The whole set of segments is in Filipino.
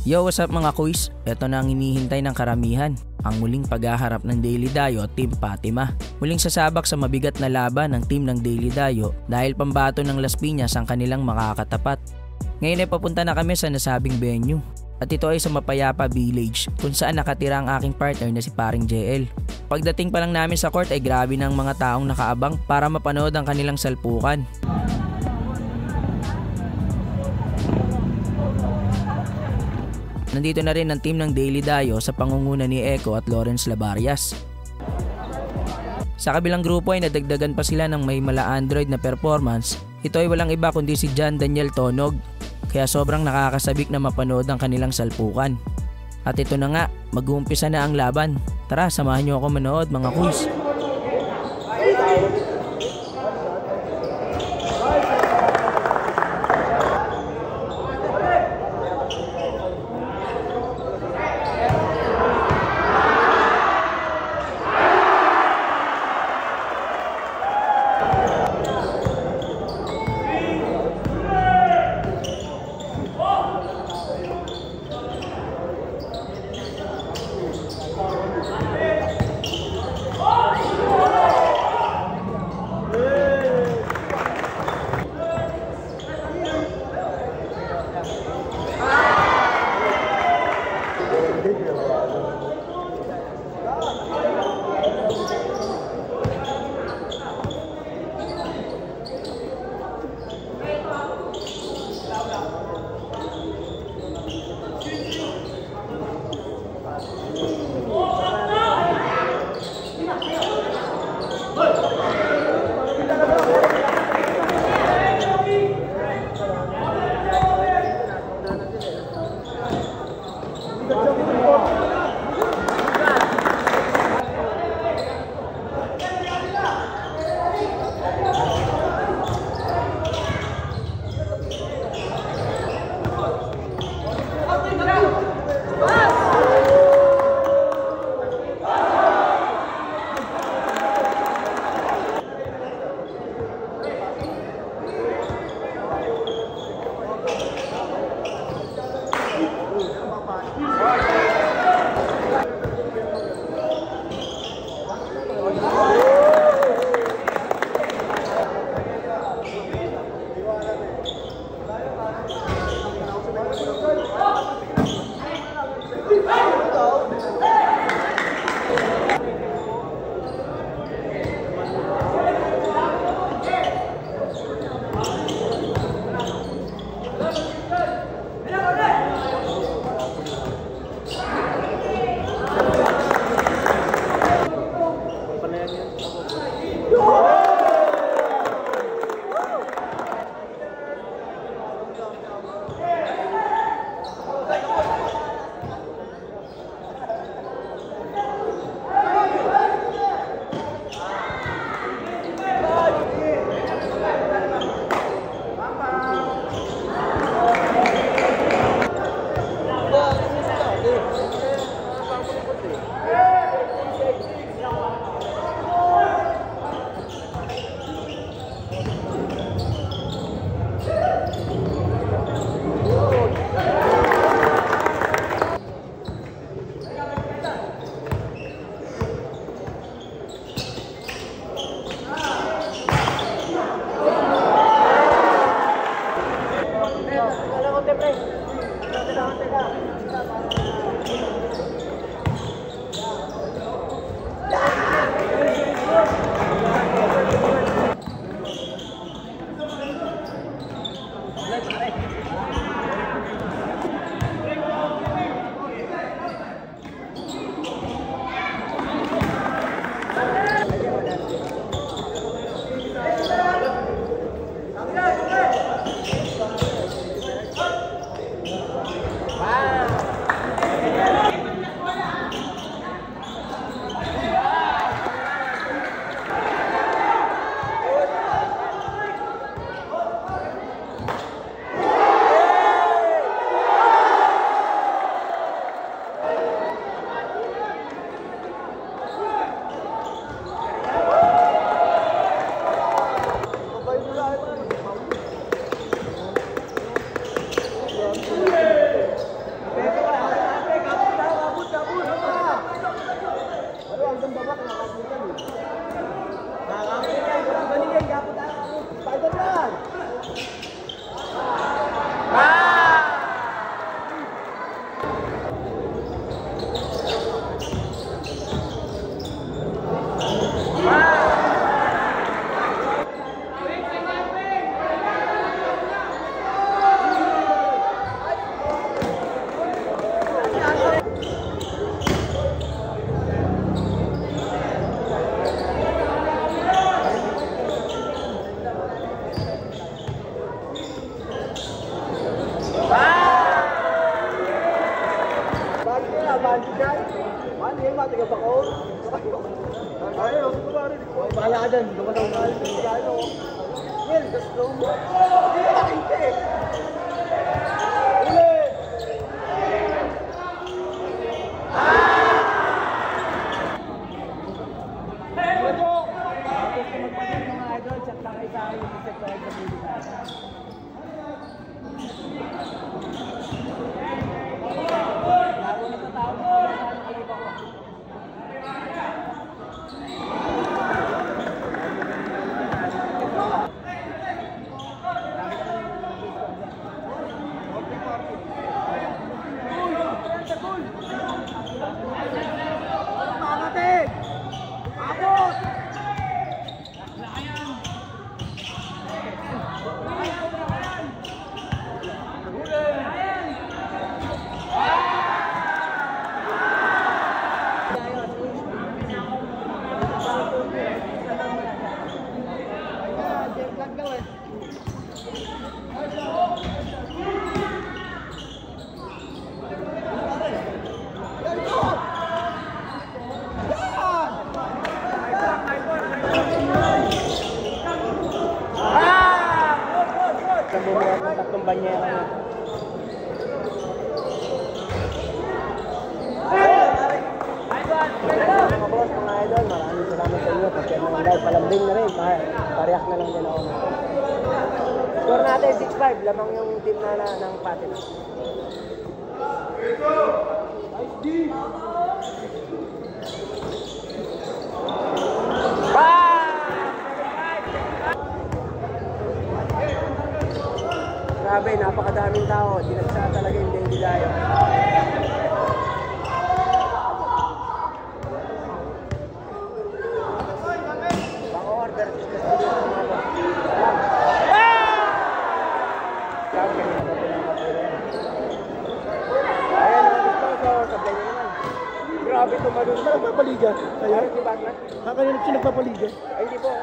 Yo, what's up mga kuys? Ito na ang hinihintay ng karamihan. Ang muling paghaharap ng Daily Dayo at Team Fatima. Muling sasabak sa mabigat na laban ng team ng Daily Dayo dahil pambato ng Las Piñas ang kanilang makakatapat. Ngayon ay papunta na kami sa nasabing venue. At ito ay sa Mapayapa Village kung saan nakatira ang aking partner na si paring JL. Pagdating pa lang namin sa court ay grabe ng mga taong nakaabang para mapanood ang kanilang salpukan. Nandito na rin ang team ng Daily Dayo sa pangunguna ni Eco at Lawrence Labarias. Sa kabilang grupo ay nadagdagan pa sila ng may mala Android na performance. Ito ay walang iba kundi si John Daniel Tonog. Kaya sobrang nakakasabik na mapanood ang kanilang salpukan. At ito na nga, mag-uumpisa na ang laban. Tara, samahan niyo ako manood mga kuys. Bahala ka dyan. Tatlong banyera na. Mga boss, mga idol, maraming salamat sa inyo. Pagkaya mga live, palambing na rin. Pariyak na lang din ako. Score natin 6-5. Lamang yung team na ng Patina. Grabe, napakadaming tao. Dinagsa talaga yung Daily Dayo. Baka-order. Grabe tumalun. Saan nagpapaliga? Kaya? Si Batman? Kaya nagpapaliga? Ay, hindi po.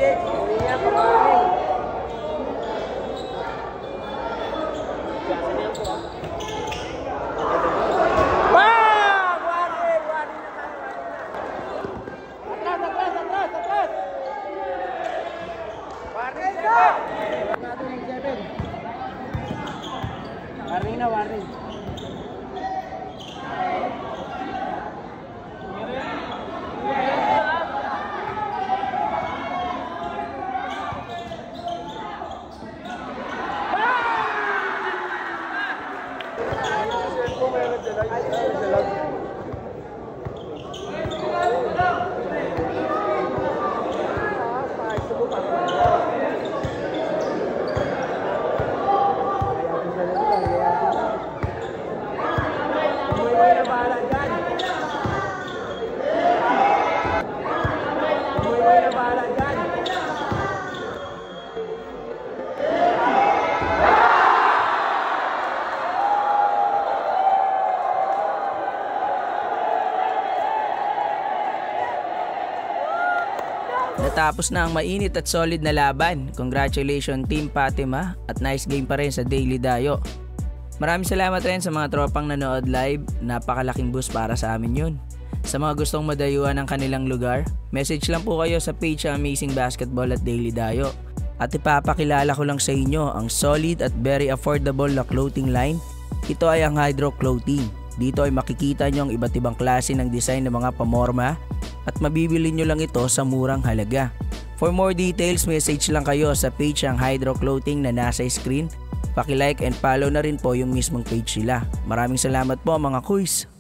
Uli niya, pag-aling. Wow! Warning na tayo. Atras! Warning na. Warning. Natapos na ang mainit at solid na laban. Congratulations Team Patima at nice game pa rin sa Daily Dayo. Maraming salamat rin sa mga tropang nanood live. Napakalaking boost para sa amin yun. Sa mga gustong madayuhan ng kanilang lugar, message lang po kayo sa page Amazing Basketball at Daily Dayo. At ipapakilala ko lang sa inyo ang solid at very affordable na clothing line. Ito ay ang Hydro Clothing. Dito ay makikita nyo ang iba't ibang klase ng design ng mga pamorma at mabibili nyo lang ito sa murang halaga. For more details, message lang kayo sa page ang Hydro Clothing na nasa screen. Paki-like and follow na rin po yung mismong page nila. Maraming salamat po mga kuys!